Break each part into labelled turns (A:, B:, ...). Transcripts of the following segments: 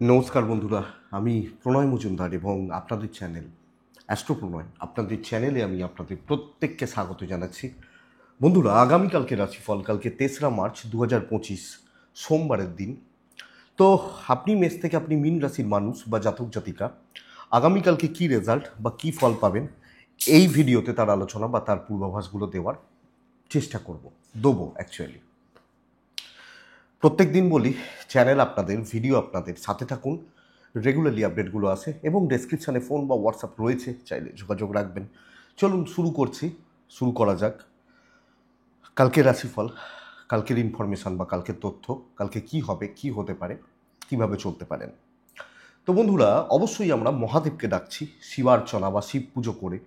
A: নমস্কার বন্ধুরা, আমি প্রণয় মজুমদার এবং আপনাদের চ্যানেল অ্যাস্ট্রো প্রণয়, আপনাদের চ্যানেলে আমি আপনাদের প্রত্যেককে স্বাগত জানাচ্ছি। বন্ধুরা, আগামীকালকে রাশিফল, কালকে 3রা মার্চ 2025 সোমবারের দিন। তো আপনি মেষ থেকে আপনি মীন রাশির মানুষ বা জাতক জাতিকা, আগামীকালকে কী রেজাল্ট বা কী ফল পাবেন এই ভিডিওতে তার আলোচনা বা তার পূর্বাভাসগুলো দেওয়ার চেষ্টা করব, দেবো অ্যাকচুয়ালি। প্রত্যেক দিন বলি, চ্যানেল আপনাদের, ভিডিও আপনাদের, সাথে থাকুন, রেগুলারলি আপডেটগুলো আসে এবং ডেসক্রিপশানে ফোন বা হোয়াটসঅ্যাপ রয়েছে, চাইলে যোগাযোগ রাখবেন। চলুন শুরু করা যাক। কালকের রাশিফল, কালকের ইনফরমেশান বা কালকের তথ্য, কালকে কি হবে, কি হতে পারে, কিভাবে চলতে পারেন। তো বন্ধুরা, অবশ্যই আমরা মহাদেবকে ডাকছি শিবার্চনা বা শিব পুজো করে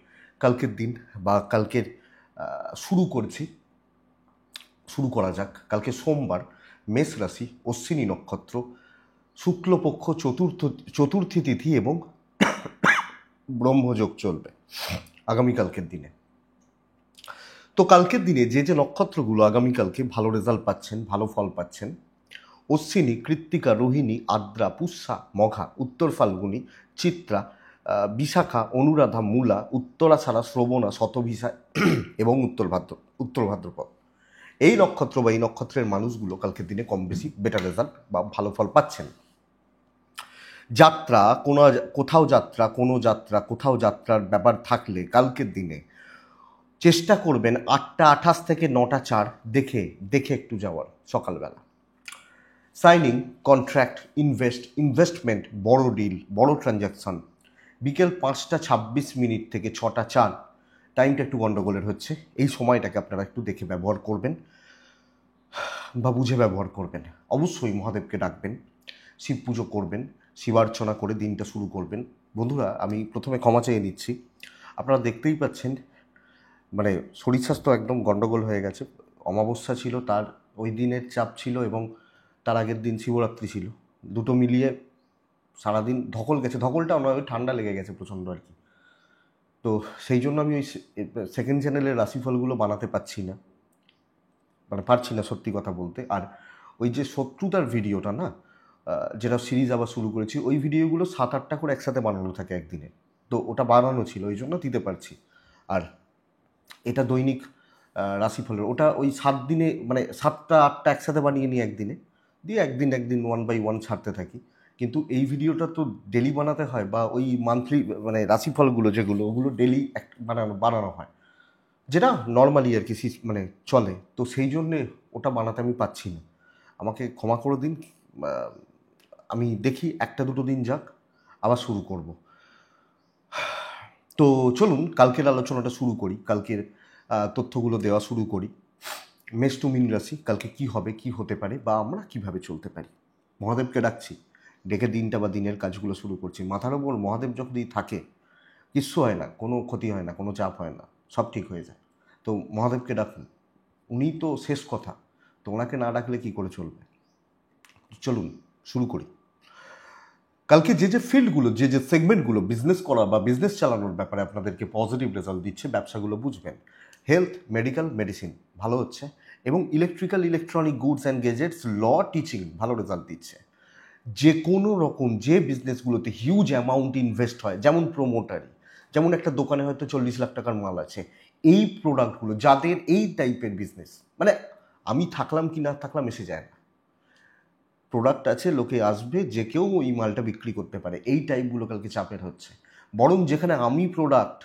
A: কালকের দিন বা কালকের শুরু করা যাক। কালকে সোমবার, মেষ রাশি, অশ্বিনী নক্ষত্র, শুক্লপক্ষ চতুর্থী তিথি এবং ব্রহ্মযোগ চলবে আগামীকালকের দিনে। তো কালকের দিনে যে যে নক্ষত্রগুলো আগামীকালকে ভালো রেজাল্ট পাচ্ছেন, ভালো ফল পাচ্ছেন: অশ্বিনী, কৃত্তিকা, রোহিণী, আদ্রা, পুষ্যা, মঘা, উত্তর ফাল্গুনী, চিত্রা, বিশাখা, অনুরাধা, মূলা, উত্তরাষাঢ়া, শ্রবণা, শতভিষা এবং উত্তর ভাদ্রপদ। এই নক্ষত্র বা এই নক্ষত্রের মানুষগুলো কালকের দিনে কম বেশি বেটার রেজাল্ট বা ভালো ফল পাচ্ছেন। যাত্রা, কোথাও যাত্রার ব্যাপার থাকলে কালকের দিনে চেষ্টা করবেন 8টা 28 থেকে 9টা 4 দেখে একটু যাওয়ার সকালবেলা। সাইনিং, কন্ট্রাক্ট, ইনভেস্টমেন্ট, বড় ডিল, বড় ট্রানজ্যাকশন বিকেল 5টা 26 থেকে 6টা 4, টাইমটা একটু গন্ডগোলের হচ্ছে। এই সময়টাকে আপনারা একটু দেখে ব্যবহার করবেন বা বুঝে ব্যবহার করবেন। অবশ্যই মহাদেবকে ডাকবেন, শিব পুজো করবেন, শিবার্চনা করে দিনটা শুরু করবেন। বন্ধুরা, আমি প্রথমে ক্ষমা চেয়ে নিচ্ছি। আপনারা দেখতেই পাচ্ছেন, মানে শরীর স্বাস্থ্য একদম গন্ডগোল হয়ে গেছে। অমাবস্যা ছিল, তার ওই দিনের চাপ ছিল এবং তার আগের দিন শিবরাত্রি ছিল। দুটো মিলিয়ে সারাদিন ধকল গেছে। ধকলটা নয়, ওই ঠান্ডা লেগে গেছে প্রচণ্ড আর কি। তো সেই জন্য আমি ওই সেকেন্ড চ্যানেলের রাশিফলগুলো বানাতে পারছি না সত্যি কথা বলতে। আর ওই যে শত্রুতার ভিডিওটা না, যেটা সিরিজ আবার শুরু করেছি, ওই ভিডিওগুলো 7-8টা করে একসাথে বানানো থাকে একদিনে। তো ওটা বানানো ছিল, ওই জন্য দিতে পারছি। আর এটা দৈনিক রাশিফলের, ওটা ওই 7 দিনে, মানে 7টা 8টা একসাথে বানিয়ে নিই একদিনে, দিয়ে একদিন 1 বাই 1 ছাড়তে থাকি। কিন্তু এই ভিডিওটা তো ডেলি বানাতে হয়, বা ওই মান্থলি মানে রাশিফলগুলো যেগুলো, ওগুলো ডেলি বানানো হয়, যেটা নর্মালি আর কি মানে চলে। তো সেই জন্যে ওটা বানাতে আমি পাচ্ছি না, আমাকে ক্ষমা করে দিন। আমি দেখি 1টা 2টো দিন যাক, আবার শুরু করব। তো চলুন কালকের আলোচনাটা শুরু করি, কালকের তথ্যগুলো দেওয়া শুরু করি। মেষ টু মীন রাশি, কালকে কি হবে, কি হতে পারে, বা আমরা কিভাবে চলতে পারি। মহাদেবকে ডাকছি, ডেকে দিনটা বা দিনের কাজগুলো শুরু করছি। মাথার ওপর মহাদেব যখনই থাকে, কিচ্ছু হয় না, কোনো ক্ষতি হয় না, কোনো চাপ হয় না, সব ঠিক হয়ে যায়। তো মহাদেবকে ডাকুন, উনি তো শেষ কথা। তো ওনাকে না ডাকলে কী করে চলবে। চলুন শুরু করি। কালকে যে ফিল্ডগুলো, যে সেগমেন্টগুলো বিজনেস করা বা বিজনেস চালানোর ব্যাপারে আপনাদেরকে পজিটিভ রেজাল্ট দিচ্ছে, ব্যবসাগুলো বুঝবেন। হেলথ, মেডিকেল, মেডিসিন ভালো হচ্ছে এবং electronic goods and gadgets, law, teaching ভালো রেজাল্ট দিচ্ছে। যে কোনো রকম যে বিজনেসগুলোতে হিউজ অ্যামাউন্ট ইনভেস্ট হয়, যেমন প্রোমোটারি, যেমন একটা দোকানে হয়তো 40 লাখ টাকার মাল আছে, এই প্রোডাক্টগুলো, যাদের এই টাইপের বিজনেস, মানে আমি থাকলাম কি না থাকলাম এসে যায় না, প্রোডাক্ট আছে, লোকে আসবে, যে কেউ ওই মালটা বিক্রি করতে পারে, এই টাইপগুলো কালকে চাপের হচ্ছে। বরং যেখানে আমি প্রোডাক্ট,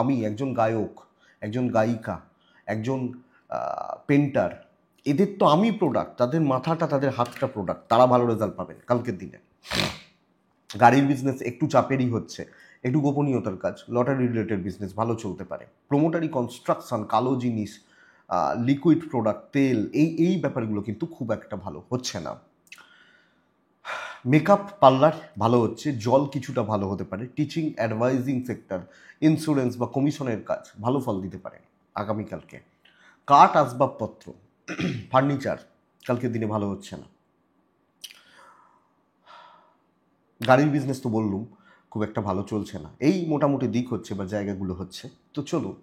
A: আমি একজন গায়ক, একজন গায়িকা, একজন পেন্টার, এদের তো আমি প্রোডাক্ট, তাদের মাথাটা, তাদের হাতটা প্রোডাক্ট, তারা ভালো রেজাল্ট পাবেন কালকের দিনে। গাড়ির বিজনেস একটু চাপেরই হচ্ছে, একটু গোপনীয়তার কাজ, লটারি রিলেটেড বিজনেস ভালো চলতে পারে। প্রোমোটারি, কনস্ট্রাকশন, কালো জিনিস, লিকুইড প্রোডাক্ট, তেল, এই ব্যাপারগুলো কিন্তু খুব একটা ভালো হচ্ছে না। মেকআপ পার্লার ভালো হচ্ছে, জল কিছুটা ভালো হতে পারে, টিচিং, অ্যাডভাইজিং সেক্টর, ইন্স্যুরেন্স বা কমিশনের কাজ ভালো ফল দিতে পারে আগামীকালকে। কাঠ আসবাবপত্র, ফার্নিচার কালকের দিনে ভালো হচ্ছে না। গাড়ির বিজনেস তো বললুম খুব একটা ভালো চলছে না, এই মোটামুটি দিক হচ্ছে বা জায়গাগুলো হচ্ছে। তো চলুন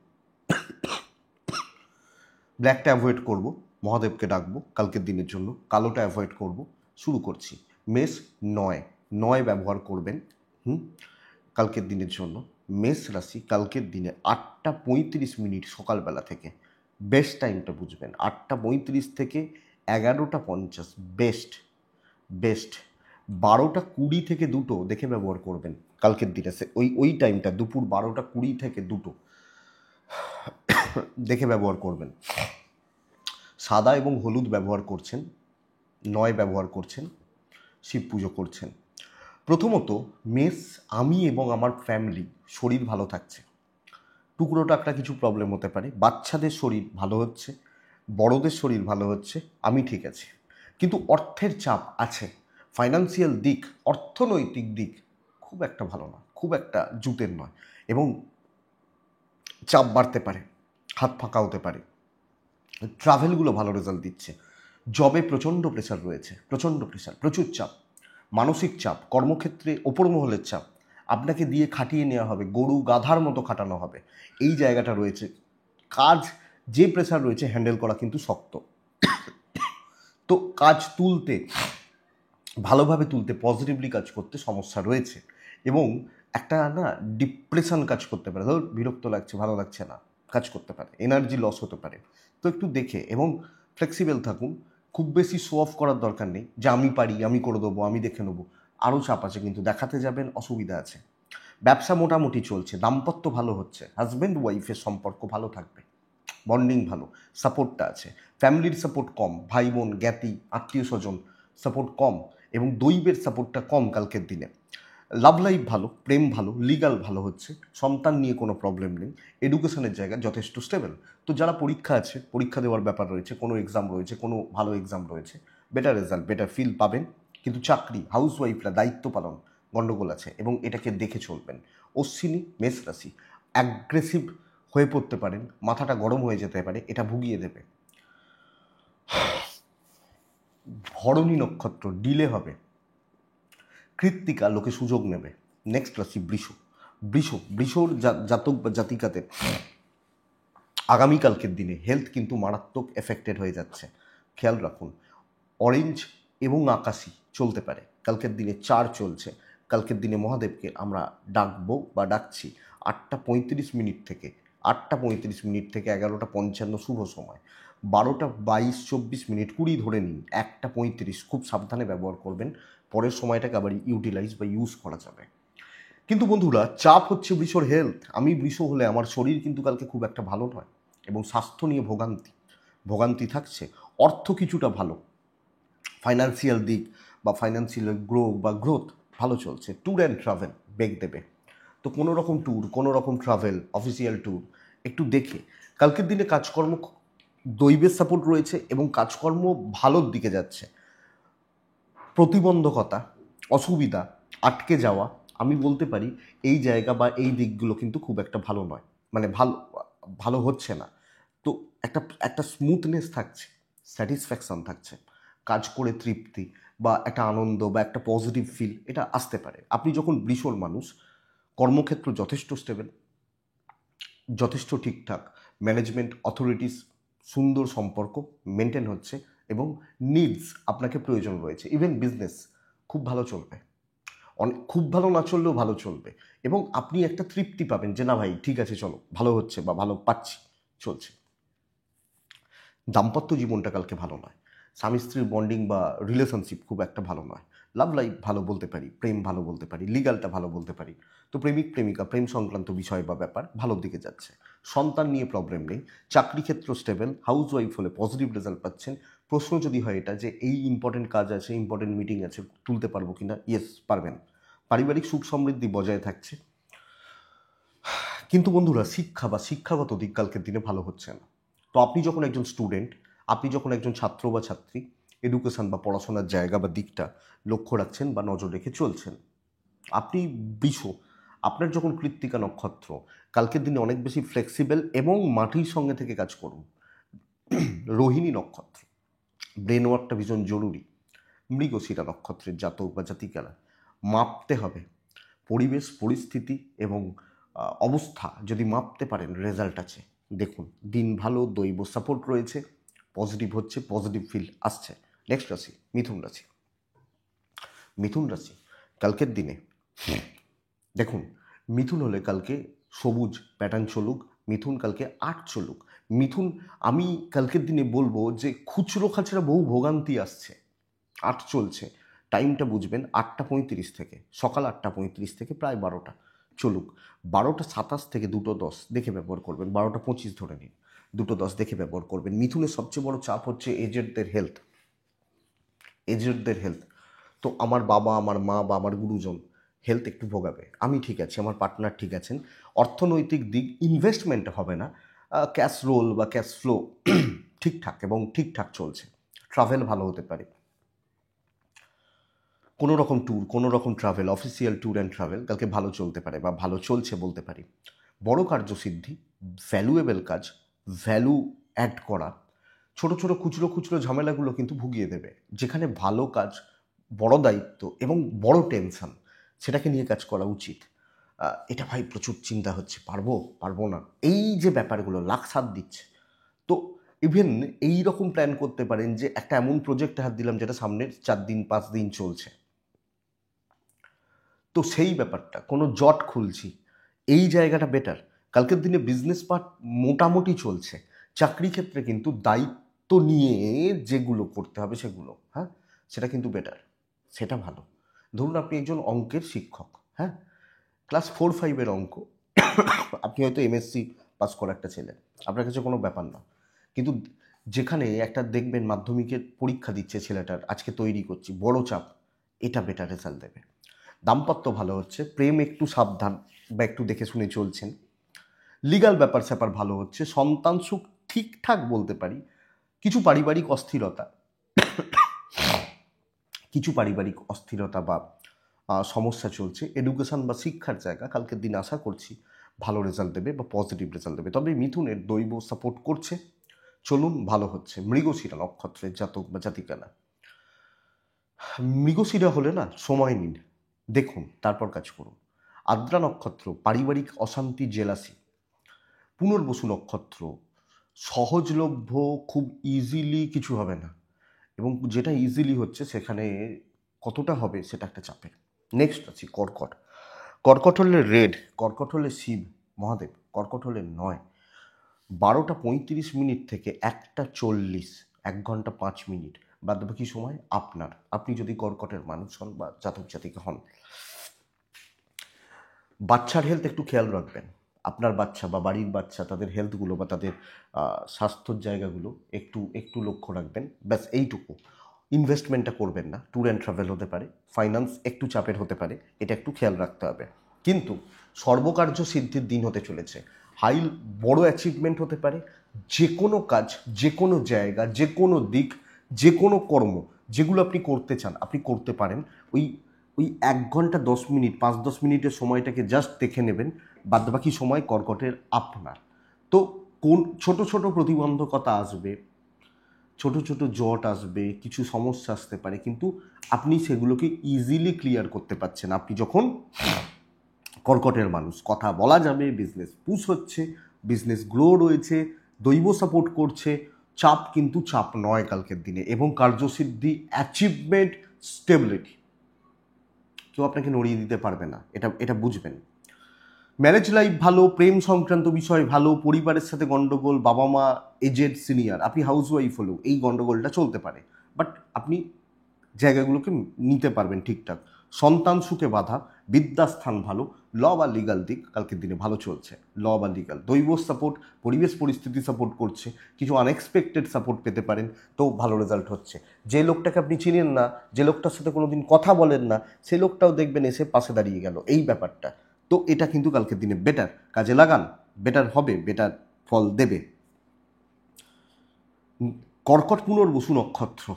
A: ব্ল্যাকটা অ্যাভয়েড করব, মহাদেবকে ডাকবো কালকের দিনের জন্য, কালোটা অ্যাভয়েড করব। শুরু করছি। মেষ 9, 9 ব্যবহার করবেন কালকের দিনের জন্য। মেষ রাশি কালকের দিনে 8:35 সকালবেলা থেকে বেস্ট টাইমটা বুঝবেন। 8:35 থেকে 11:50 বেস্ট বেস্ট। 12:20 থেকে 2 দেখে ব্যবহার করবেন কালকের দিনে। ওই টাইমটা দুপুর 12:20 থেকে 2 দেখে ব্যবহার করবেন। সাদা এবং হলুদ ব্যবহার করছেন, 9 ব্যবহার করছেন, শিব পুজো করছেন। প্রথমত মেষ, আমি এবং আমার ফ্যামিলি শরীর ভালো থাকছে। টুকরো টাকরা কিছু প্রবলেম হতে পারে, বাচ্চাদের শরীর ভালো হচ্ছে, বড়দের শরীর ভালো হচ্ছে, আমি ঠিক আছি। কিন্তু অর্থের চাপ আছে, ফাইন্যান্সিয়াল দিক, অর্থনৈতিক দিক খুব একটা ভালো নয়, খুব একটা জুতের নয়, এবং চাপ বাড়তে পারে, হাত ফাঁকা হতে পারে। ট্রাভেলগুলো ভালো রেজাল্ট দিচ্ছে। জবে প্রচণ্ড প্রেশার রয়েছে, প্রচণ্ড প্রেশার, প্রচুর চাপ, মানসিক চাপ, কর্মক্ষেত্রে ওপর মহলের চাপ, আপনাকে দিয়ে খাটিয়ে নেওয়া হবে, গরু গাধার মতো খাটানো হবে, এই জায়গাটা রয়েছে। কাজ যে প্রেশার রয়েছে হ্যান্ডেল করা কিন্তু শক্ত। তো কাজ তুলতে, ভালোভাবে তুলতে, পজিটিভলি কাজ করতে সমস্যা রয়েছে, এবং একটা না ডিপ্রেশন কাজ করতে পারে, ধর বিরক্ত লাগছে, ভালো লাগছে না, কাজ করতে পারে, এনার্জি লস হতে পারে। তো একটু দেখে এবং ফ্লেক্সিবল থাকুন। খুব বেশি শো অফ করার দরকার নেই যে আমি পারি, আমি করে দেবো, আমি দেখে নেবো। আরও চাপ আছে, কিন্তু দেখাতে যাবেন, অসুবিধা আছে। ব্যবসা মোটামুটি চলছে, দাম্পত্য ভালো হচ্ছে, হাজব্যান্ড ওয়াইফের সম্পর্ক ভালো থাকবে, বন্ডিং ভালো, সাপোর্টটা আছে। ফ্যামিলির সাপোর্ট কম, ভাই বোন, জ্ঞাতি, আত্মীয় স্বজন সাপোর্ট কম, এবং দৈবের সাপোর্টটা কম কালকের দিনে। লাভ লাইফ ভালো, প্রেম ভালো, লিগাল ভালো হচ্ছে, সন্তান নিয়ে কোনো প্রবলেম নেই, এডুকেশনের জায়গা যথেষ্ট স্টেবল। তো যারা পরীক্ষা আছে, পরীক্ষা দেওয়ার ব্যাপার রয়েছে, কোনো এক্সাম রয়েছে, কোনো ভালো এক্সাম রয়েছে, বেটার রেজাল্ট, বেটার ফিল পাবেন। কিন্তু চাকরি, হাউসওয়াইফরা দায়িত্ব পালন গণ্ডগোল আছে, এবং এটাকে দেখে চলবেন। অশ্বিনী, মেষ রাশি অ্যাগ্রেসিভ হয়ে পড়তে পারেন, মাথাটা গরম হয়ে যেতে পারে, এটা ভুগিয়ে দেবে। ভরণী নক্ষত্র ডিলে হবে, কৃত্তিকা লোকে সুযোগ নেবে। নেক্সট রাশি বৃষর জাতক বা জাতিকাদের আগামীকালকের দিনে হেলথ কিন্তু মারাত্মক এফেক্টেড হয়ে যাচ্ছে, খেয়াল রাখুন। অরেঞ্জ এবং আকাশি চলতে পারে কালকের দিনে, 4 চলছে কালকের দিনে। মহাদেবকে আমরা ডাকবো বা ডাকছি 8:35 থেকে 11:55 শুভ সময়, 12:22-24 20 ধরে নিন, 1:35 খুব সাবধানে ব্যবহার করবেন, পরের সময়টাকে আবার ইউটিলাইজ বা ইউজ করা যাবে। কিন্তু বন্ধুরা, চাপ হচ্ছে বৃষর হেলথ। আমি বৃষ হলে আমার শরীর কিন্তু কালকে খুব একটা ভালো নয়, এবং স্বাস্থ্য নিয়ে ভোগান্তি থাকছে। অর্থ কিছুটা ভালো, ফাইন্যান্সিয়াল দিক বা ফাইন্যান্সিয়াল গ্রোথ ভালো চলছে। ট্যুর অ্যান্ড ট্রাভেল বেগ দেবে। তো কোনো রকম ট্যুর, কোনো রকম ট্রাভেল, অফিসিয়াল ট্যুর একটু দেখে। কালকের দিনে কাজকর্ম, দৈবের সাপোর্ট রয়েছে এবং কাজকর্ম ভালোর দিকে যাচ্ছে। প্রতিবন্ধকতা, অসুবিধা, আটকে যাওয়া, আমি বলতে পারি এই জায়গা বা এই দিকগুলো কিন্তু খুব একটা ভালো নয়, মানে ভালো হচ্ছে না। তো একটা স্মুথনেস থাকছে, স্যাটিসফ্যাকশন থাকছে, কাজ করে তৃপ্তি বা একটা আনন্দ বা একটা পজিটিভ ফিল এটা আসতে পারে। আপনি যখন বৃষর মানুষ, কর্মক্ষেত্র যথেষ্ট স্টেবল, যথেষ্ট ঠিকঠাক, ম্যানেজমেন্ট, অথরিটিস, সুন্দর সম্পর্ক মেনটেন হচ্ছে, এবং নিডস আপনাকে প্রয়োজন রয়েছে। ইভেন বিজনেস খুব ভালো চলবে, খুব ভালো না চললেও ভালো চলবে, এবং আপনি একটা তৃপ্তি পাবেন যে না ভাই ঠিক আছে, চলো ভালো হচ্ছে বা ভালো পাচ্ছি, চলছে। দাম্পত্য জীবনটা কালকে ভালো নয়, স্বামী স্ত্রীর বন্ডিং বা রিলেশনশিপ খুব একটা ভালো নয়। লাভ লাইফ ভালো বলতে পারি, প্রেম ভালো বলতে পারি, লিগালটা ভালো বলতে পারি। তো প্রেমিক প্রেমিকা, প্রেম সংক্রান্ত বিষয় বা ব্যাপার ভালোর দিকে যাচ্ছে। সন্তান নিয়ে প্রবলেম নেই, চাকরি ক্ষেত্র স্টেবল, হাউস ওয়াইফ হলে পজিটিভ রেজাল্ট পাচ্ছেন। প্রশ্ন যদি হয় এটা যে এই ইম্পর্টেন্ট কাজ আছে, ইম্পর্টেন্ট মিটিং আছে, তুলতে পারবো কিনা, ইয়েস পারবেন। পারিবারিক সুখ সমৃদ্ধি বজায় থাকছে। কিন্তু বন্ধুরা, শিক্ষা বা শিক্ষাগত দিক কালকের দিনে ভালো হচ্ছে না। তো আপনি যখন একজন স্টুডেন্ট, আপনি যখন একজন ছাত্র বা ছাত্রী, এডুকেশন বা পড়াশোনার জায়গা বা দিকটা লক্ষ্য রাখছেন বা নজর রেখে চলছেন। আপনি বৃষ, আপনার যখন কৃত্তিকা নক্ষত্র, কালকের দিনে অনেক বেশি ফ্লেক্সিবল এবং মাটির সঙ্গে থেকে কাজ করুন। রোহিণী নক্ষত্র, ব্রেন ওয়ার্কটা ভীষণ জরুরি। মৃগশিরা নক্ষত্রের জাতক বা জাতিকারা মাপতে হবে, পরিবেশ পরিস্থিতি এবং অবস্থা যদি মাপতে পারেন, রেজাল্ট আছে। দেখুন, দিন ভালো, দৈব সাপোর্ট রয়েছে, পজিটিভ হচ্ছে, পজিটিভ ফিল আসছে। নেক্সট রাশি মিথুন রাশি। কালকের দিনে দেখুন, মিথুন হলে কালকে সবুজ প্যাটার্ন চলুক, মিথুন কালকে 8 চলুক। মিথুন, আমি কালকের দিনে বলবো যে খুচরো খাচরা বহু ভোগান্তি আসছে, 8 চলছে, টাইমটা বুঝবেন 8:35 থেকে, সকাল 8:35 থেকে প্রায় 12টা চলুক। 12:27 থেকে 2:10 দেখে ব্যবহার করবেন, 12:25 ধরে নিন, 2:10 দেখে ব্যবহার করবেন। মিথুনের সবচেয়ে বড় চাপ হচ্ছে এজেডদের হেলথ। তো আমার বাবা, আমার মা বা আমার গুরুজন হেলথ একটু ভোগাবে। আমি ঠিক আছি, আমার পার্টনার ঠিক আছেন, অর্থনৈতিক দিক ইনভেস্টমেন্ট হবে না, ক্যাশ রোল বা ক্যাশ ফ্লো ঠিকঠাক এবং ঠিকঠাক চলছে। ট্রাভেল ভালো হতে পারে, কোনো রকম ট্যুর, কোনো রকম travel, official tour and travel কালকে ভালো চলতে পারে বা ভালো চলছে বলতে পারি। বড় কার্যসিদ্ধি, ভ্যালুয়েবল কাজ, ভ্যালু অ্যাড করা, ছোট ছোট খুচরো ঝামেলাগুলো কিন্তু ভুগিয়ে দেবে। যেখানে ভালো কাজ, বড় দায়িত্ব এবং বড় টেনশন, সেটাকে নিয়ে কাজ করা উচিত। এটা ভাই প্রচুর চিন্তা হচ্ছে, পারবো না, এই যে ব্যাপারগুলো লাখ সাথ দিচ্ছে। তো ইভেন এই রকম প্ল্যান করতে পারেন যে একটা এমন প্রজেক্টে হাত দিলাম যেটা সামনের 4 দিন 5 দিন চলছে, তো সেই ব্যাপারটা কোনো জট খুলছি, এই জায়গাটা বেটার। কালকের দিনে বিজনেস পার্ট মোটামুটি চলছে, চাকরি ক্ষেত্রে কিন্তু দায়িত্ব নিয়ে যেগুলো করতে হবে সেগুলো, হ্যাঁ, সেটা কিন্তু বেটার, সেটা ভালো। ধরুন আপনি একজন অঙ্কের শিক্ষক, হ্যাঁ, ক্লাস 4-5 অঙ্ক, আপনি হয়তো এমএসসি পাস করা একটা ছেলে, আপনার কাছে কোনো ব্যাপার না, কিন্তু যেখানে একটা দেখবেন মাধ্যমিকের পরীক্ষা দিচ্ছে ছেলেটার, আজকে তৈরি করছি, বড় চাপ, এটা বেটার রেজাল্ট দেবে। দাম্পত্য ভালো হচ্ছে, প্রেম একটু সাবধান বা একটু দেখে শুনে চলছেন, লিগাল ব্যাপার স্যাপার ভালো হচ্ছে, সন্তান সুখ ঠিকঠাক বলতে পারি। কিছু পারিবারিক অস্থিরতা বা সমস্যা চলছে, এডুকেশন বা শিক্ষার জায়গা কালকের দিন আশা করছি ভালো রেজাল্ট দেবে বা পজিটিভ রেজাল্ট দেবে। তবে মিথুনের দৈব সাপোর্ট করছে, চলুন ভালো হচ্ছে। মৃগশিরা নক্ষত্রের জাতক বা জাতিকারা, মৃগশিরা হলে না সময় নিন, দেখুন, তারপর কাজ করুন। আদ্রা নক্ষত্র পারিবারিক অশান্তি, জেলাসি। পুনর্বসু নক্ষত্র সহজলভ্য, খুব ইজিলি কিছু হবে না, এবং যেটা ইজিলি হচ্ছে সেখানে কতটা হবে সেটা একটা চাপের। নেক্সট আছি কর্কট হলে রেড, কর্কট হলে শিব মহাদেব, কর্কট হলে 9, 12:35 থেকে 1:40, 1 ঘন্টা 5 মিনিট, বাদ বাকি সময় আপনার, আপনি যদি কর্কটের মানুষ হন বা জাতক জাতিকা হন। বাচ্চার হেলথ একটু খেয়াল রাখবেন, আপনার বাচ্চা বা বাড়ির বাচ্চা, তাদের হেলথগুলো বা তাদের স্বাস্থ্যর জায়গাগুলো একটু একটু লক্ষ্য রাখবেন, ব্যাস এইটুকু। ইনভেস্টমেন্টটা করবেন না, ট্যুর অ্যান্ড ট্রাভেল হতে পারে, ফাইন্যান্স একটু চাপের হতে পারে, এটা একটু খেয়াল রাখতে হবে। কিন্তু সর্বকার্য সিদ্ধির দিন হতে চলেছে, বড় অ্যাচিভমেন্ট হতে পারে, যে কোনো কাজ, যে কোনো জায়গা, যে কোনো দিক, যে কোনো কর্ম যেগুলো আপনি করতে চান আপনি করতে পারেন। ওই ওই 1 ঘন্টা 10 মিনিট, 5-10 মিনিটের সময়টাকে জাস্ট দেখে নেবেন, বাদবাকি সময় কর্কটের আপনার। তো কোন ছোট ছোট প্রতিবন্ধকতা আসবে, ছোট ছোট জট আসবে, কিছু সমস্যা আসতে পারে, কিন্তু আপনি সেগুলোকে ইজিলি ক্লিয়ার করতে পারছেন আপনি যখন কর্কটের মানুষ। কথা বলা যাবে, বিজনেস পুশ হচ্ছে, বিজনেস গ্রো রয়েছে, দৈব সাপোর্ট করছে, চাপ কিন্তু চাপ নয় কালকের দিনে, এবং কার্যসিদ্ধি, অ্যাচিভমেন্ট, স্টেবিলিটি, কেউ আপনাকে নড়িয়ে দিতে পারবে না, এটা বুঝবেন। ম্যারেজ লাইফ ভালো, প্রেম সংক্রান্ত বিষয় ভালো, পরিবারের সাথে গন্ডগোল, বাবা মা, এজেড সিনিয়র, আপনি হাউসওয়াইফ হলেও এই গন্ডগোলটা চলতে পারে, বাট আপনি জায়গাগুলোকে নিতে পারবেন ঠিকঠাক। সন্তান সুখে বাধা, বিদ্যাস্থান ভালো, ল বা লিগাল দিক কালকের দিনে ভালো চলছে, ল বা লিগাল, দৈব সাপোর্ট, পরিবেশ পরিস্থিতি সাপোর্ট করছে, কিছু আনএক্সপেক্টেড সাপোর্ট পেতে পারেন, তো ভালো রেজাল্ট হচ্ছে। যে লোকটাকে আপনি চিনেন না, যে লোকটার সাথে কোনোদিন কথা বলেন না, সেই লোকটাও দেখবেন এসে পাশে দাঁড়িয়ে গেল, এই ব্যাপারটা। তো এটা কিন্তু কালকের দিনে বেটার, কাজে লাগান, বেটার হবে, বেটার ফল দেবে। কর্কট পুনর্বসু নক্ষত্র,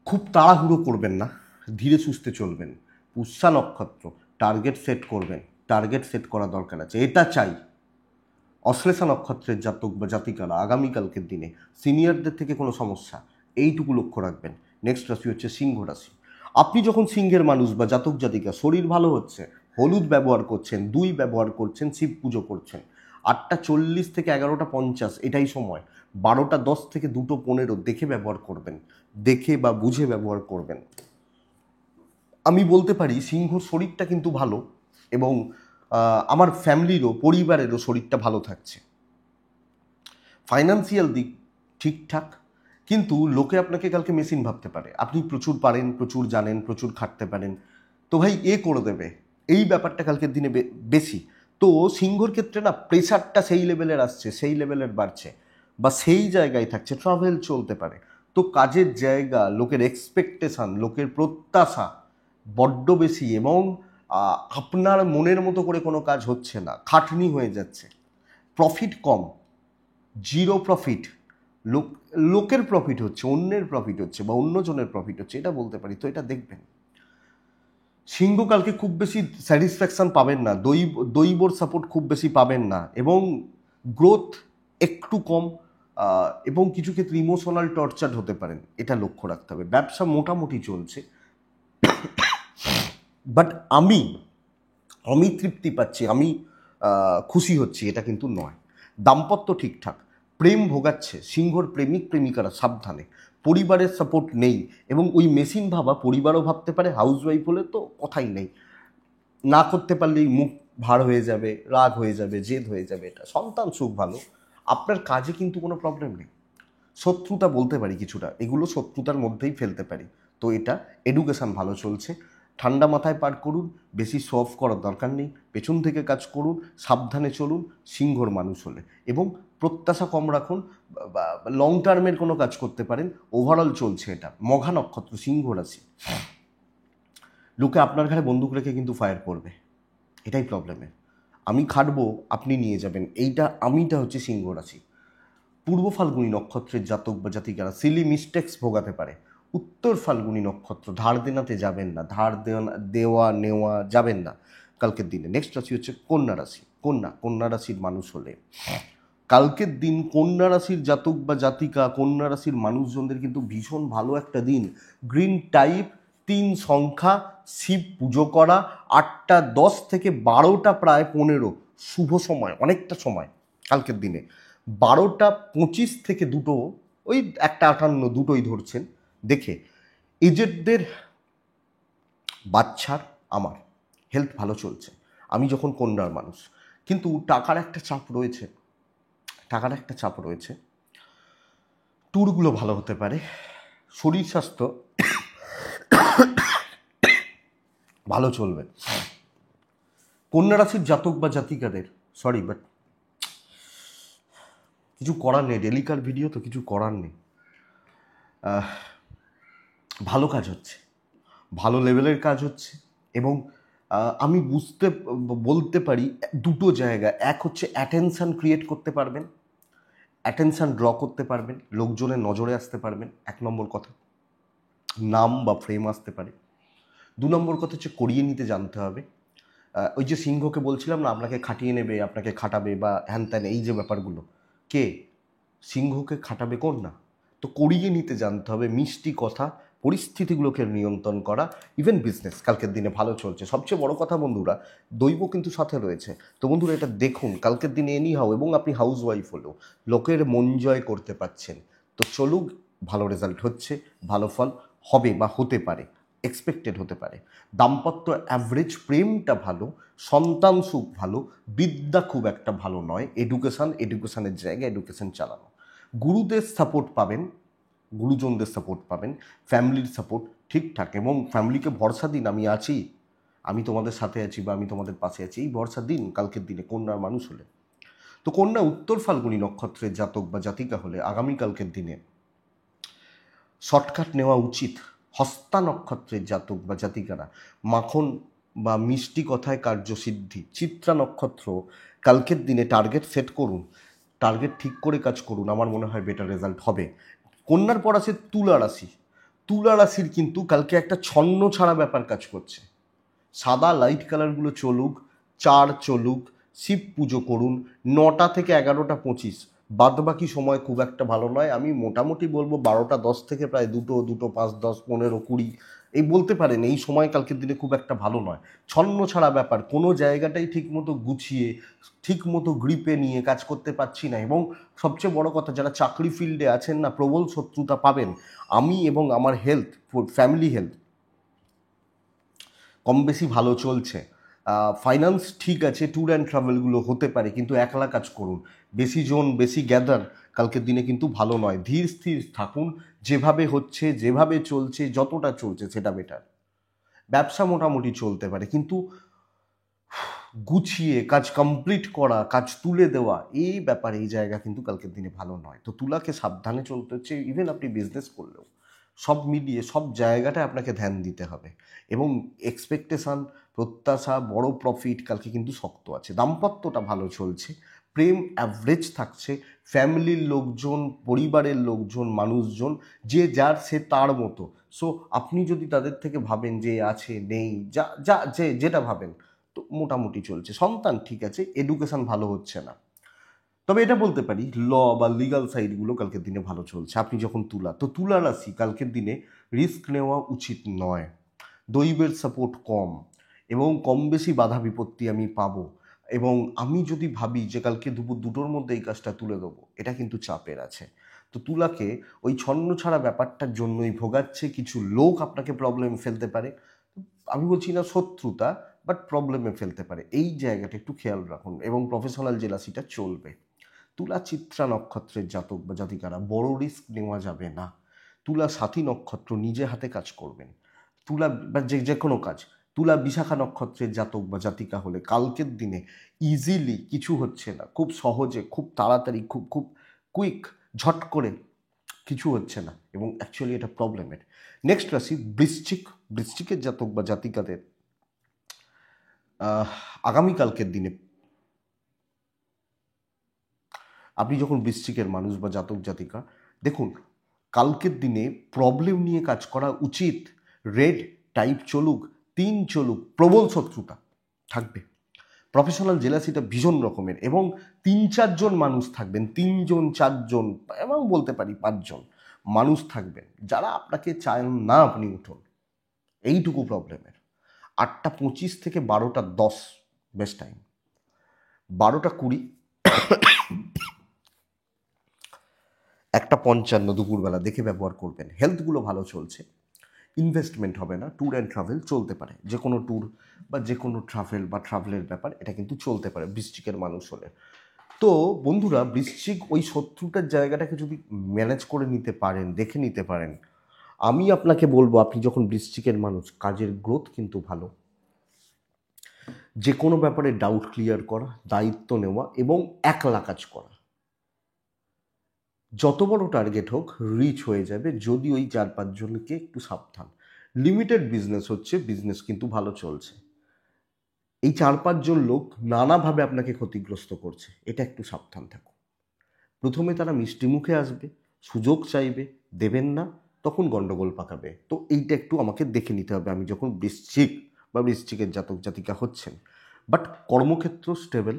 A: খুব তাড়াহুড়ো করবেন না, ধীরে সুস্থে চলবেন। পুষ্যা নক্ষত্র, টার্গেট সেট করবেন, টার্গেট সেট করা দরকার আছে, এটা চাই। অশ্লেষা নক্ষত্রের জাতক বা জাতিকারা আগামীকালকের দিনে সিনিয়রদের থেকে কোনো সমস্যা, এইটুকু লক্ষ্য রাখবেন। নেক্সট রাশি হচ্ছে সিংহ রাশি। আপনি যখন সিংহের মানুষ বা জাতক জাতিকা, শরীর ভালো হচ্ছে, হলুদ ব্যবহার করছেন, 2 ব্যবহার করছেন, শিব পুজো করছেন, 8:40 থেকে 11:50 এটাই সময়, 12:10 থেকে 2:15 দেখে ব্যবহার করবেন, দেখে বা বুঝে ব্যবহার করবেন। আমি বলতে পারি সিংহর শরীরটা কিন্তু ভালো, এবং আমার ফ্যামিলিরও, পরিবারেরও শরীরটা ভালো থাকছে। ফাইন্যান্সিয়াল দিক ঠিকঠাক, কিন্তু লোকে আপনাকে কালকে মেশিন ভাবতে পারে। আপনি প্রচুর পারেন, প্রচুর জানেন, প্রচুর খাটতে পারেন, তো ভাই এ করে দেবে, এই ব্যাপারটা কালকের দিনে বেশি। তো সিংহর ক্ষেত্রে না প্রেশারটা সেই লেভেলের আসছে, সেই লেভেলের বাড়ছে, বা সেই জায়গায় থাকছে, ট্রাভেল চলতে পারে। তো কাজের জায়গা, লোকের এক্সপেকটেশান, লোকের প্রত্যাশা বড্ড বেশি, এবং আপনার মনের মতো করে কোনো কাজ হচ্ছে না, খাটনি হয়ে যাচ্ছে, প্রফিট কম, জিরো প্রফিট। লোকের প্রফিট হচ্ছে, অন্যের প্রফিট হচ্ছে, বা অন্যজনের প্রফিট হচ্ছে, এটা বলতে পারি। তো এটা দেখবেন সিংহ কালকে খুব বেশি স্যাটিসফ্যাকশন পাবেন না, দৈবর সাপোর্ট খুব বেশি পাবেন না, এবং গ্রোথ একটু কম, এবং কিছু ক্ষেত্রে ইমোশনাল টর্চার হতে পারেন, এটা লক্ষ্য রাখতে হবে। ব্যবসা মোটামুটি চলছে, বাট আমি তৃপ্তি পাচ্ছি, আমি খুশি হচ্ছি, এটা কিন্তু নয়। দাম্পত্য ঠিকঠাক, প্রেম ভোগাচ্ছে, সিংহর প্রেমিক প্রেমিকারা সাবধানে, পরিবারের সাপোর্ট নেই, এবং ওই মেশিন ভাবা পরিবারও ভাবতে পারে, হাউসওয়াইফ হলে তো কথাই নেই, না করতে পারলেই মুখ ভার হয়ে যাবে, রাগ হয়ে যাবে, জেদ হয়ে যাবে। এটা সন্তান সুখ ভালো, আপনার কাজে কিন্তু কোনো প্রবলেম নেই। শত্রুতা বলতে পারি কিছুটা, এগুলো শত্রুতার মধ্যেই ফেলতে পারি। তো এটা এডুকেশান ভালো চলছে, ঠান্ডা মাথায় পার করুন, বেশি শো অফ করার দরকার নেই, পেছন থেকে কাজ করুন, সাবধানে চলুন সিংহর মানুষ হলে, এবং প্রত্যাশা কম রাখুন। লং টার্মের কোনো কাজ করতে পারেন, ওভারঅল চলছে এটা। মঘা নক্ষত্র, সিংহ রাশি, লোকে আপনার ঘাড়ে বন্দুক রেখে কিন্তু ফায়ার করবে, এটাই প্রবলেমের। আমি খাটবো, আপনি নিয়ে যাবেন, আমিটা হচ্ছে সিংহ রাশি। পূর্ব ফাল্গুনী নক্ষত্রের জাতক বা জাতিকারা সিলি মিস্টেক্স ভোগাতে পারে। উত্তর ফাল্গুনী নক্ষত্র, ধার দেনাতে যাবেন না, দেওয়া নেওয়া যাবেন না কালকের দিনে। নেক্সট রাশি হচ্ছে কন্যা রাশি। কন্যা রাশির মানুষ হলে কালকের দিন কন্যা রাশির জাতক বা জাতিকা, কন্যা রাশির মানুষজনদের কিন্তু ভীষণ ভালো একটা দিন। গ্রিন টাইপ, 3 সংখ্যা, শিব পুজো করা, 8টা 10 থেকে 12টা প্রায় 15 শুভ সময়, অনেকটা সময় কালকের দিনে। 12টা 25 থেকে 2টো, ওই 1টা 58, দুটোই ধরছেন দেখে। এজেডদের, বাচ্চার, আমার হেলথ ভালো চলছে, আমি যখন কন্যার মানুষ। কিন্তু টাকার একটা চাপ রয়েছে, ট্যুরগুলো ভালো হতে পারে, শরীর স্বাস্থ্য ভালো চলবে। কন্যা রাশির জাতক বা জাতিকাদের, সরি বাট কিছু করার নেই, ডেলিকার ভিডিও তো কিছু করার নেই, ভালো কাজ হচ্ছে, ভালো লেভেলের কাজ হচ্ছে, এবং আমি বলতে পারি দুটো জায়গা। এক হচ্ছে অ্যাটেনশান ক্রিয়েট করতে পারবেন, অ্যাটেনশান ড্র করতে পারবেন, লোকজনের নজরে আসতে পারবেন, 1 নম্বর কথা। নাম বা ফ্রেম আসতে পারে। 2 নম্বর কথা হচ্ছে করিয়ে নিতে জানতে হবে। ওই যে সিংহকে বলছিলাম না, আপনাকে খাটিয়ে নেবে, আপনাকে খাটাবে, বা হ্যান ত্যান, এই যে ব্যাপারগুলো, কে সিংহকে খাটাবে কন্যা। তো করিয়ে নিতে জানতে হবে, মিষ্টি কথা, পরিস্থিতিগুলোকে নিয়ন্ত্রণ করা, ইভেন বিজনেস কালকের দিনে ভালো চলছে। সবচেয়ে বড় কথা বন্ধুরা, দৈব কিন্তু সাথে রয়েছে। তো বন্ধুরা এটা দেখুন কালকের দিনে এনি হাও, এবং আপনি হাউস ওয়াইফ হলেও লোকের মন জয় করতে পারছেন। তো চলুক, ভালো রেজাল্ট হচ্ছে, ভালো ফল হবে বা হতে পারে, এক্সপেক্টেড হতে পারে। দাম্পত্য অ্যাভারেজ, প্রেমটা ভালো, সন্তান সুখ ভালো, বিদ্যা খুব একটা ভালো নয়, এডুকেশনের জায়গায় এডুকেশন চালানো। গুরুদের সাপোর্ট পাবেন, গুরুজনদের সাপোর্ট পাবেন, ফ্যামিলির সাপোর্ট ঠিকঠাক, এবং ফ্যামিলিকে ভরসা দিন, আমি আছি, আমি তোমাদের সাথে আছি, বা আমি তোমাদের পাশে আছি, এই ভরসা দিন কালকের দিনে কন্যার মানুষ হলে। তো কন্যা উত্তর ফাল্গুনী নক্ষত্রের জাতক বা জাতিকা হলে আগামীকালকের দিনে শর্টকাট নেওয়া উচিত। হস্তা নক্ষত্রের জাতক বা জাতিকারা মাখন বা মিষ্টি কথায় কার্যসিদ্ধি। চিত্রা নক্ষত্র, কালকের দিনে টার্গেট সেট করুন, টার্গেট ঠিক করে কাজ করুন, আমার মনে হয় বেটার রেজাল্ট হবে। কন্যার পর আছে তুলা রাশি। তুলা রাশির কিন্তু কালকে একটা ছন্ন ছাড়া ব্যাপার কাজ করছে। সাদা লাইট কালারগুলো চলুক, 4 চলুক, শিব পুজো করুন, 9টা থেকে 11টা 25 বাদ বাকি সময় খুব একটা ভালো নয়। আমি মোটামুটি বলবো 12টা 10 থেকে প্রায় 2, 2, 5, 10, 15, 20 এই বলতে পারেন এই সময় কালকের দিনে খুব একটা ভালো নয়। ছন্ন ছাড়া ব্যাপার, কোনো জায়গাটাই ঠিকমতো গুছিয়ে ঠিকমতো গ্রিপে নিয়ে কাজ করতে পারছি না। এবং সবচেয়ে বড় কথা, যারা চাকরি ফিল্ডে আছেন না, প্রবল শত্রুতা পাবেন। আমি এবং আমার হেলথ, ফ্যামিলি হেলথ কম বেশি ভালো চলছে। ফাইন্যান্স ঠিক আছে, ট্যুর অ্যান্ড ট্রাভেলগুলো হতে পারে, কিন্তু একলা কাজ করুন। বেশি জন বেশি গ্যাদার কালকের দিনে কিন্তু ভালো নয়। ধীর স্থির থাকুন, যেভাবে হচ্ছে যেভাবে চলছে যতটা চলছে সেটা বেটার। ব্যবসা মোটামুটি চলতে পারে, কিন্তু গুছিয়ে কাজ কমপ্লিট করা, কাজ তুলে দেওয়া, এই ব্যাপারে এই জায়গা কিন্তু কালকের দিনে ভালো নয়। তো তুলাকে সাবধানে চলতে হচ্ছে। ইভেন আপনি বিজনেস করলেও সব মিলিয়ে সব জায়গাটায় আপনাকে ধ্যান দিতে হবে। এবং এক্সপেকটেশান, প্রত্যাশা, বড় প্রফিট কালকে কিন্তু শক্ত আছে। দাম্পত্যটা ভালো চলছে, প্রেম অ্যাভারেজ থাকছে। ফ্যামিলির লোকজন, পরিবারের লোকজন, মানুষজন যে যার সে তার মতো। সো আপনি যদি তাদের থেকে ভাবেন যে আছে নেই, যা যা যেটা ভাবেন, তো মোটামুটি চলছে। সন্তান ঠিক আছে, এডুকেশন ভালো হচ্ছে না। তবে এটা বলতে পারি ল বা লিগাল সাইডগুলো কালকের দিনে ভালো চলছে। আপনি যখন তুলা, তো তুলা রাশি কালকের দিনে রিস্ক নেওয়া উচিত নয়। দৈবের সাপোর্ট কম, এবং কম বেশি বাধা বিপত্তি আমি পাবো। এবং আমি যদি ভাবি যে কালকে দুপুর 2টোর মধ্যে এই কাজটা তুলে দেবো, এটা কিন্তু চাপের আছে। তো তুলাকে ওই ছন্ন ছাড়া ব্যাপারটার জন্যই ভোগাচ্ছে। কিছু লোক আপনাকে প্রবলেমে ফেলতে পারে, আমি বলছি না শত্রুতা, বাট প্রবলেমে ফেলতে পারে। এই জায়গাটা একটু খেয়াল রাখুন। এবং প্রফেশনাল জেলাসিটা চলবে। তুলা চিত্রা নক্ষত্রের জাতক বা জাতিকারা বড় রিস্ক নেওয়া যাবে না। তুলা সাথী নক্ষত্র, নিজে হাতে কাজ করবেন। তুলা বা যে কোনো কাজ। তুলা বিশাখা নক্ষত্রের জাতক বা জাতিকা হলে কালকের দিনে ইজিলি কিছু হচ্ছে না, খুব সহজে, খুব তাড়াতাড়ি, খুব খুব কুইক, ঝট করে কিছু হচ্ছে না, এবং অ্যাকচুয়ালি এটা প্রবলেমের। নেক্সট রাশি বৃশ্চিক। বৃশ্চিকের জাতক বা জাতিকাদের আগামীকালকের দিনে, আপনি যখন বৃশ্চিকের মানুষ বা জাতক জাতিকা, দেখুন কালকের দিনে প্রবলেম নিয়ে কাজ করা উচিত। রেড টাইপ চলুক, 3 চলুক, প্রবল শত্রুতা থাকবে। প্রফেশনাল জেলাসিটা ভীষণ রকমের, এবং 3-4 জন মানুষ থাকবেন, 3-4 জন, এবং বলতে পারি 5 জন মানুষ থাকবেন যারা আপনাকে চান না আপনি উঠুন। এইটুকু প্রবলেমের। 8টা 25 থেকে 12টা 10 বেস্ট টাইম। 12টা 20, 1টা 55 দুপুরবেলা দেখে ব্যবহার করবেন। হেলথগুলো ভালো চলছে, ইনভেস্টমেন্ট হবে না। ট্যুর অ্যান্ড ট্রাভেল চলতে পারে, যে কোনো ট্যুর বা যে কোনো ট্রাভেল বা ট্রাভেলের ব্যাপার, এটা কিন্তু চলতে পারে বৃশ্চিকের মানুষ হলে। তো বন্ধুরা, বৃশ্চিক ওই শত্রুতার জায়গাটাকে যদি ম্যানেজ করে নিতে পারেন, দেখে নিতে পারেন, আমি আপনাকে বলবো, আপনি যখন বৃশ্চিকের মানুষ, কাজের গ্রোথ কিন্তু ভালো। যে কোনো ব্যাপারে ডাউট ক্লিয়ার করা, দায়িত্ব নেওয়া, এবং একলা কাজ করা, যত বড় টার্গেট হোক রিচ হয়ে যাবে, যদি ওই 4-5 জনকে একটু সাবধান। লিমিটেড বিজনেস হচ্ছে, বিজনেস কিন্তু ভালো চলছে। এই 4-5 জন লোক নানাভাবে আপনাকে ক্ষতিগ্রস্ত করছে, এটা একটু সাবধান থাকুন। প্রথমে তারা মিষ্টি মুখে আসবে, সুযোগ চাইবে, দেবেন না, তখন গন্ডগোল পাকাবে। তো এইটা একটু আমাকে দেখে নিতে হবে আমি যখন বৃশ্চিক বা বৃশ্চিকের জাতক জাতিকা হচ্ছেন। বাট কর্মক্ষেত্র স্টেবল।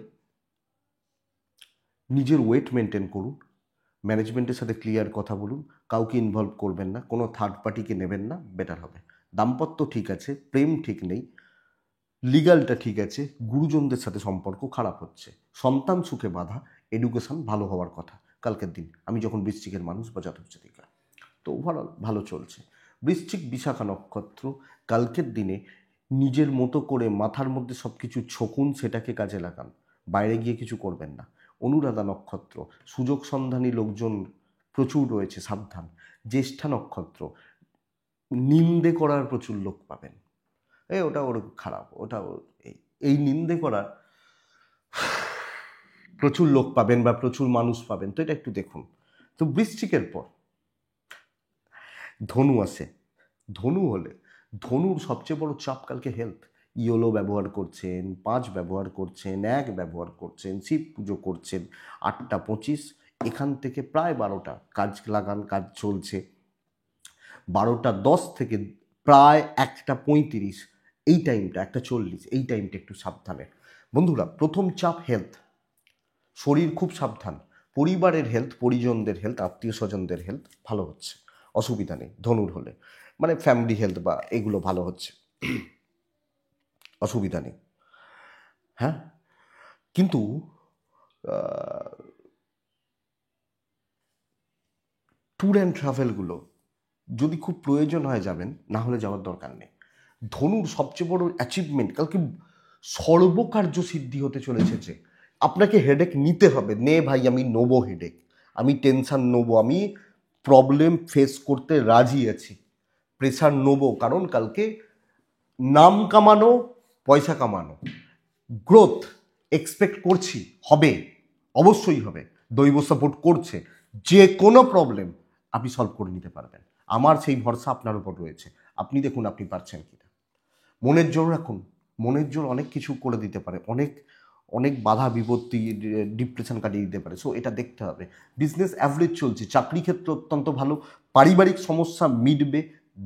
A: নিজের ওয়েট মেনটেন করুন, ম্যানেজমেন্টের সাথে ক্লিয়ার কথা বলুন, কাউকে ইনভলভ করবেন না, কোনো থার্ড পার্টিকে নেবেন না, বেটার হবে। দাম্পত্য ঠিক আছে, প্রেম ঠিক নেই, লিগালটা ঠিক আছে, গুরুজনদের সাথে সম্পর্ক খারাপ হচ্ছে, সন্তান সুখে বাধা, এডুকেশন ভালো হওয়ার কথা কালকের দিন আমি যখন বৃশ্চিকের মানুষ বা জাতক জাতিকা। তো ওভারঅল ভালো চলছে। বৃশ্চিক বিশাখা নক্ষত্র কালকের দিনে নিজের মতো করে মাথার মধ্যে সব কিছু ছকুন, সেটাকে কাজে লাগান, বাইরে গিয়ে কিছু করবেন না। অনুরাধা নক্ষত্র, সুযোগ সন্ধানী লোকজন প্রচুর রয়েছে, সাবধান। জ্যেষ্ঠা নক্ষত্র, নিন্দে করার প্রচুর লোক পাবেন। ওটা ওর খারাপ, ওটা এই নিন্দে করার প্রচুর লোক পাবেন বা প্রচুর মানুষ পাবেন, তো এটা একটু দেখুন। তো বৃশ্চিকের পর ধনু আসে। ধনু হলে, ধনুর সবচেয়ে বড় চাপ কালকে হেলথ। ইয়োলো ব্যবহার করছেন, 5 ব্যবহার করছেন, 1 ব্যবহার করছেন, শিব পুজো করছেন। 8টা 25, এখান থেকে প্রায় 12টা কাজ লাগান, কাজ চলছে। 12টা 10 থেকে প্রায় 1টা 35, এই টাইমটা 1টা 40, এই টাইমটা একটু সাবধানে। বন্ধুরা, প্রথম চাপ হেলথ, শরীর খুব সাবধান। পরিবারের হেলথ, পরিজনদের হেলথ, আত্মীয় স্বজনদের হেলথ ভালো হচ্ছে, অসুবিধা নেই ধনুর হলে। মানে ফ্যামিলি হেলথ বা এগুলো ভালো হচ্ছে, অসুবিধা নেই। হ্যাঁ, কিন্তু ট্যুর অ্যান্ড ট্রাভেলগুলো যদি খুব প্রয়োজন হয় যাবেন, না হলে যাওয়ার দরকার নেই। ধনুর সবচেয়ে বড় অ্যাচিভমেন্ট কালকে সর্বকার্য সিদ্ধি হতে চলেছে। যে আপনাকে হেডেক নিতে হবে, নে ভাই আমি নেবো হেডেক, আমি টেনশন নেবো, আমি প্রবলেম ফেস করতে রাজি আছি, প্রেশার নেবো, কারণ কালকে নাম কামানো, পয়সা কামানো, গ্রোথ এক্সপেক্ট করছি, হবে, অবশ্যই হবে, দৈব সাপোর্ট করছে। যে কোনো প্রবলেম আপনি সলভ করে নিতে পারবেন, আমার সেই ভরসা আপনার উপর রয়েছে। আপনি দেখুন আপনি পারছেন কিনা। মনের জোর রাখুন, মনের জোর অনেক কিছু করে দিতে পারে, অনেক অনেক বাধা বিপত্তি, ডিপ্রেশন কাটিয়ে দিতে পারে। সো এটা দেখতে হবে। বিজনেস অ্যাভারেজ চলছে, চাকরি ক্ষেত্র অত্যন্ত ভালো, পারিবারিক সমস্যা মিটবে,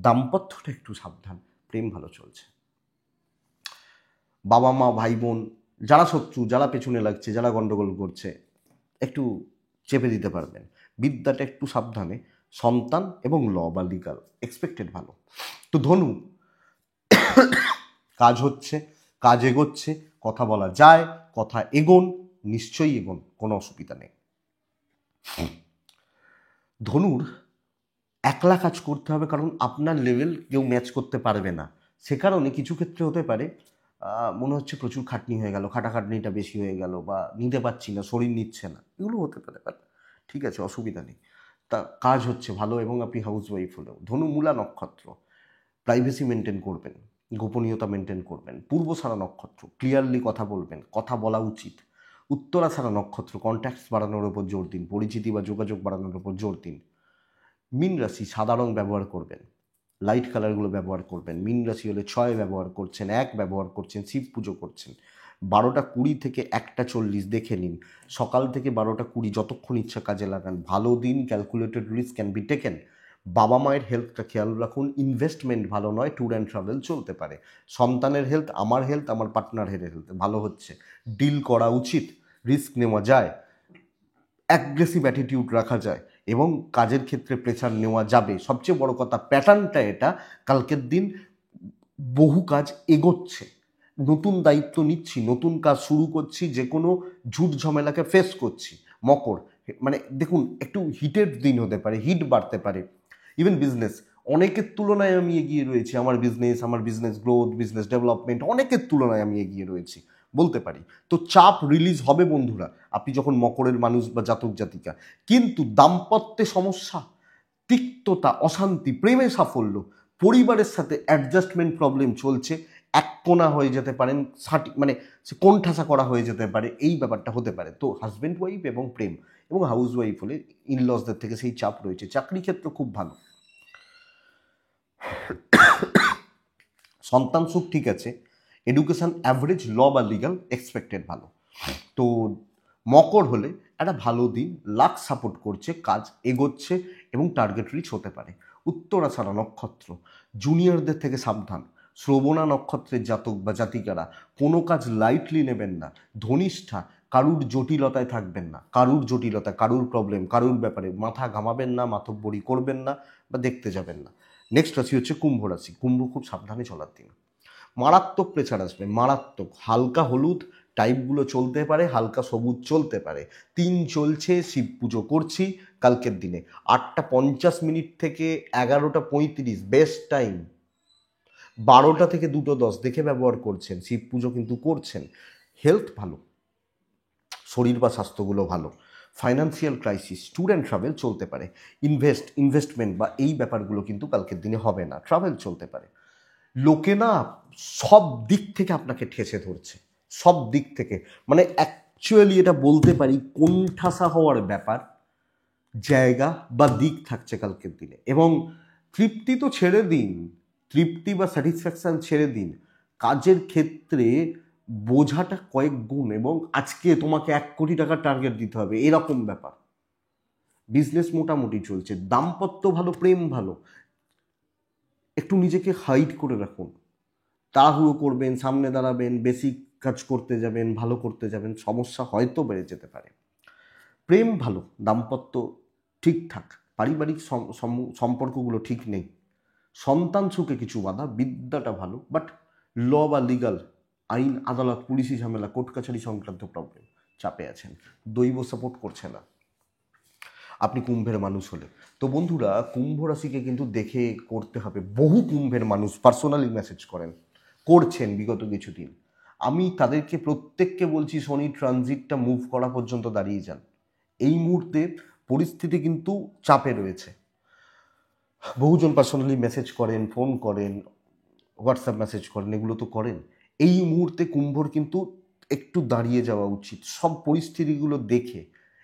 A: দাম্পত্যটা একটু সাবধান, প্রেম ভালো চলছে। বাবা মা ভাই বোন যারা শত্রু, যারা পেছনে লাগছে, যারা গন্ডগোল করছে, একটু চেপে দিতে পারবেন। বিদ্যাটা একটু সাবধানে, সন্তান এবং ল বা লিগাল এক্সপেক্টেড ভালো। তো ধনু, কাজ হচ্ছে, কাজ এগোচ্ছে, কথা বলা যায়, কথা এগোন, নিশ্চয়ই এগোন, কোনো অসুবিধা নেই। ধনুর একলা কাজ করতে হবে, কারণ আপনার লেভেল কেউ ম্যাচ করতে পারবে না। সে কারণে কিছু ক্ষেত্রে হতে পারে মনে হচ্ছে প্রচুর খাটনি হয়ে গেল, খাটাখাটনিটা বেশি হয়ে গেল, বা নিতে পারছি না, শরীর নিচ্ছে না, এগুলো হতে পারে। ঠিক আছে, অসুবিধা নেই। তা কাজ হচ্ছে ভালো, এবং আপনি হাউস ওয়াইফ হলেও, ধনু মূলা নক্ষত্র, প্রাইভেসি মেনটেন করবেন, গোপনীয়তা মেনটেন করবেন। পূর্বসারা নক্ষত্র, ক্লিয়ারলি কথা বলবেন, কথা বলা উচিত। উত্তরাসারা নক্ষত্র, কন্ট্যাক্টস বাড়ানোর উপর জোর দিন, পরিচিতি বা যোগাযোগ বাড়ানোর উপর জোর দিন। মীন রাশি, সাদা রং ব্যবহার করবেন, লাইট কালারগুলো ব্যবহার করবেন। মীন রাশি হলে 6 ব্যবহার করছেন, 1 ব্যবহার করছেন, শিব পুজো করছেন। 12টা 20 থেকে 1টা 40 দেখে নিন, সকাল থেকে 12টা 20 যতক্ষণ ইচ্ছা কাজে লাগান, ভালো দিন, calculated risk can be taken. বাবা মায়ের হেলথটা খেয়াল রাখুন, ইনভেস্টমেন্ট ভালো নয়, ট্যুর অ্যান্ড ট্রাভেল চলতে পারে। সন্তানের হেলথ, আমার পার্টনারের হেলথ ভালো হচ্ছে, ডিল করা উচিত, রিস্ক নেওয়া যায়, অ্যাগ্রেসিভ অ্যাটিটিউড রাখা যায়, এবং কাজের ক্ষেত্রে প্রেশার নেওয়া যাবে। সবচেয়ে বড় কথা, প্যাটার্নটা এটা, কালকের দিন বহু কাজ এগোচ্ছে, নতুন দায়িত্ব নিচ্ছি, নতুন কাজ শুরু করছি, যে কোনো ঝুট ঝামেলাকে ফেস করছি। মকর, মানে দেখুন একটু হিটের দিন হতে পারে, হিট বাড়তে পারে। ইভেন বিজনেস, অনেকের তুলনায় আমি এগিয়ে রয়েছি, আমার বিজনেস গ্রোথ, বিজনেস ডেভেলপমেন্ট, অনেকের তুলনায় আমি এগিয়ে রয়েছি বলতে পারি। তো চাপ রিলিজ হবে বন্ধুরা, আপনি যখন মকরের মানুষ বা জাতক জাতিকা। কিন্তু দাম্পত্যে সমস্যা, তিক্ততা, অশান্তি, প্রেমে সাফল্য, পরিবারের সাথে অ্যাডজাস্টমেন্ট প্রবলেম চলছে, এক কোণা হয়ে যেতে পারেন, মানে সে কোণঠাসা করা হয়ে যেতে পারে, এই ব্যাপারটা হতে পারে। তো হাজব্যান্ড ওয়াইফ এবং প্রেম, এবং হাউস ওয়াইফ হলে ইনলসদের থেকে সেই চাপ রয়েছে। চাকরি ক্ষেত্র খুব ভালো, সন্তান সুখ ঠিক আছে, এডুকেশন অ্যাভারেজ, ল বা লিগাল এক্সপেক্টেড ভালো। তো মকর হলে একটা ভালো দিন, লাক সাপোর্ট করছে, কাজ এগোচ্ছে এবং টার্গেট রিচ হতে পারে। উত্তরাষাঢ়া নক্ষত্র, জুনিয়রদের থেকে সাবধান। শ্রবণা নক্ষত্রের জাতক বা জাতিকারা কোনো কাজ লাইটলি নেবেন না। ধনিষ্ঠা, কারুর জটিলতায় থাকবেন না, কারুর জটিলতা, কারুর প্রবলেম, কারুর ব্যাপারে মাথা ঘামাবেন না, মাথব্বরি করবেন না বা দেখতে যাবেন না। নেক্সট রাশি হচ্ছে কুম্ভ রাশি। কুম্ভ খুব সাবধানে চলার দিন, মারাত্মক প্রেসার আসবে, মারাত্মক। হালকা হলুদ টাইপগুলো চলতে পারে, হালকা সবুজ চলতে পারে। 3 চলছে, শিব পুজো করছি কালকের দিনে। 8টা 50 থেকে 11টা 35 বেস্ট টাইম। 12টা থেকে 2টো 10 দেখে ব্যবহার করছেন, শিব পুজো কিন্তু করছেন। হেলথ ভালো, শরীর বা স্বাস্থ্যগুলো ভালো। Financial crisis, tour and travel চলতে পারে। ইনভেস্টমেন্ট বা এই ব্যাপারগুলো কিন্তু কালকের দিনে হবে না, ট্রাভেল চলতে পারে। লোকে না সব দিক থেকে আপনাকে ঠেসে ধরছে, সব দিক থেকে, মানে অ্যাকচুয়ালি এটা বলতে পারি কোণঠাসা হওয়ার ব্যাপার, জায়গা বা দিক থাকছে কালকের দিনে। এবং তৃপ্তি তো ছেড়ে দিন, তৃপ্তি বা স্যাটিসফ্যাকশান ছেড়ে দিন, কাজের ক্ষেত্রে বোঝাটা কয়েক গুণ, এবং আজকে তোমাকে 1 কোটি টাকার টার্গেট দিতে হবে, এরকম ব্যাপার। বিজনেস মোটামুটি চলছে, দাম্পত্য ভালো, প্রেম ভালো। একটু নিজেকে হাইড করে রাখুন, তাড়াহুড়ো করবেন, সামনে দাঁড়াবেন, বেসিক কাজ করতে যাবেন, ভালো করতে যাবেন, সমস্যা হয়তো বেড়ে যেতে পারে। প্রেম ভালো, দাম্পত্য ঠিকঠাক, পারিবারিক সম্পর্কগুলো ঠিক নেই, সন্তান সুখে কিছু বাধা, বিদ্যাটা ভালো, বাট ল বা লিগাল, আইন আদালত, পুলিশি ঝামেলা, কোর্ট কাছারি সংক্রান্ত প্রবলেম, চাপে আছেন, দৈব সাপোর্ট করছে না আপনি কুম্ভের মানুষ হলে। তো বন্ধুরা, কুম্ভ রাশিকে কিন্তু দেখে করতে হবে। বহু কুম্ভের মানুষ পার্সোনালি মেসেজ করছেন বিগত কিছুদিন। আমি তাদেরকে প্রত্যেককে বলছি, শনি ট্রানজিটটা মুভ করা পর্যন্ত দাঁড়িয়ে যান। এই মুহূর্তে পরিস্থিতি কিন্তু চাপে রয়েছে। বহুজন পার্সোনালি মেসেজ করেন, ফোন করেন, হোয়াটসঅ্যাপ মেসেজ করেন, এগুলো তো করেন। এই মুহূর্তে কুম্ভর কিন্তু একটু দাঁড়িয়ে যাওয়া উচিত। সব পরিস্থিতিগুলো দেখে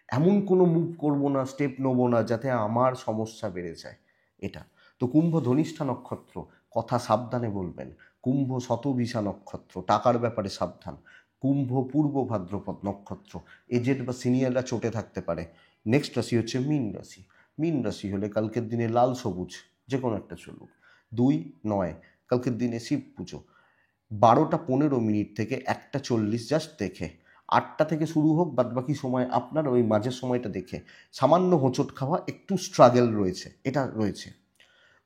A: এমন কোনো মুভ করব না, স্টেপ নেবো না যাতে আমার সমস্যা বেড়ে যায়, এটা। তো কুম্ভ ধনিষ্ঠা নক্ষত্র, কথা সাবধানে বলবেন। কুম্ভ শতভিষা নক্ষত্র, টাকার ব্যাপারে সাবধান। কুম্ভ পূর্ব ভাদ্রপদ নক্ষত্র, এজেড বা সিনিয়ররা চটে থাকতে পারে। নেক্সট রাশি হচ্ছে মীন রাশি। মীন রাশি হলে কালকের দিনে লাল সবুজ যে কোনো একটা চলুক। 2-9 কালকের দিনে শিব পুজো, 12:15 থেকে 1:40 জাস্ট দেখে, 8টা থেকে শুরু হোক, বাদবাকি সময় আপনার ওই মাঝের সময়টা দেখে সামান্য হোঁচট খাওয়া, একটু স্ট্রাগল রয়েছে, এটা রয়েছে।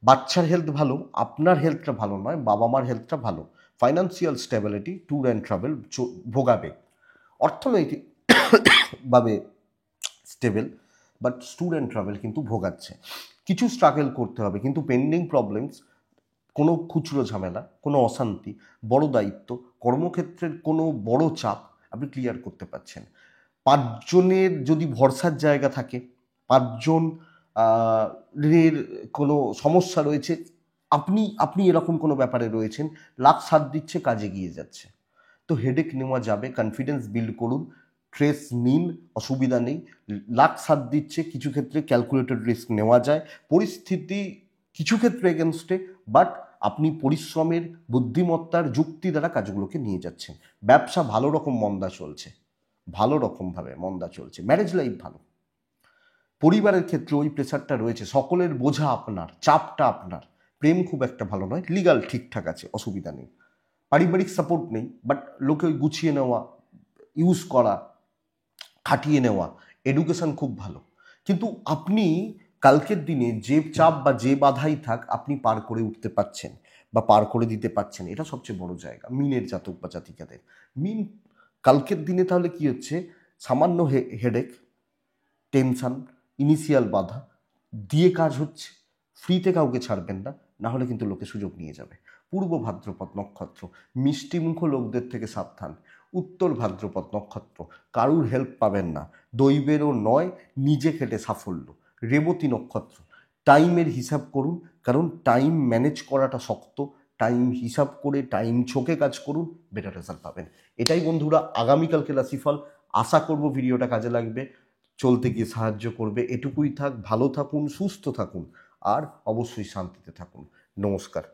A: বাচ্চার হেলথ ভালো, আপনার হেলথটা ভালো নয়, বাবা মার হেলথটা ভালো। Financial stability, tour and travel ভোগাবে। অর্থনৈতিক ভাবে stable, but tour and travel কিন্তু ভোগাচ্ছে। কিছু স্ট্রাগল করতে হবে, কিন্তু পেন্ডিং প্রবলেমস, কোনো খুচরো ঝামেলা, কোনো অশান্তি, বড় দায়িত্ব, কর্মক্ষেত্রের কোনো বড় চাপ আপনি ক্লিয়ার করতে পারছেন। 5জনের যদি ভরসার জায়গা থাকে, 5জন এর কোনো সমস্যা রয়েছে, আপনি এরকম কোনো ব্যাপারে রয়েছেন, লাক সাথ দিচ্ছে, কাজে গিয়ে যাচ্ছে, তো হেডেক নেওয়া যাবে। কনফিডেন্স বিল্ড করুন, স্ট্রেস নিন, অসুবিধা নেই। লাক সাথ দিচ্ছে, কিছু ক্ষেত্রে ক্যালকুলেটেড রিস্ক নেওয়া যায়। পরিস্থিতি কিছু ক্ষেত্রে এগেনস্টে, বাট আপনি পরিশ্রমের, বুদ্ধিমত্তার, যুক্তি দ্বারা কাজগুলোকে নিয়ে যাচ্ছেন। ব্যবসা ভালো রকম মন্দা চলছে, ভালো রকমভাবে মন্দা চলছে। ম্যারেজ লাইফ ভালো। পরিবারের ক্ষেত্রে ওই প্রেশারটা রয়েছে, সকলের বোঝা আপনার, চাপটা আপনার। প্রেম খুব একটা ভালো নয়, লিগাল ঠিকঠাক আছে, অসুবিধা নেই। পারিবারিক সাপোর্ট নেই, বাট লোকে গুছিয়ে নেওয়া, ইউজ করা, খাটিয়ে নেওয়া। এডুকেশন খুব ভালো, কিন্তু আপনি কালকের দিনে যে চাপ বা যে বাধাই থাক, আপনি পার করে উঠতে পারছেন বা পার করে দিতে পারছেন, এটা সবচেয়ে বড় জায়গা মিনের জাতক বা জাতিকাদের। মিন কালকের দিনে তাহলে কি হচ্ছে, সামান্য হেডেক, টেনশন, ইনিশিয়াল বাধা দিয়ে কাজ হচ্ছে। ফ্রিতে কাউকে ছাড়বেন না, না হলে কিন্তু লোকে সুযোগ নিয়ে যাবে। পূর্ব ভাদ্রপদ নক্ষত্র, মিষ্টিমুখ লোকদের থেকে সাবধান। উত্তর ভাদ্রপদ নক্ষত্র, কারুর হেল্প পাবেন না, দৈবেরও নয়, নিজে খেটে সাফল্য। রেবতী নক্ষত্র, টাইমের হিসাব করুন, কারণ টাইম ম্যানেজ করাটা শক্ত। টাইম হিসাব করে, টাইম ছোকে কাজ করুন, বেটার রেজাল্ট পাবেন। এটাই বন্ধুরা আগামীকালকে রাশিফল। আশা করব ভিডিওটা কাজে লাগবে, চলতে গিয়ে সাহায্য করবে। এটুকুই থাক, ভালো থাকুন, সুস্থ থাকুন, আর অবশ্যই শান্তিতে থাকুন। নমস্কার।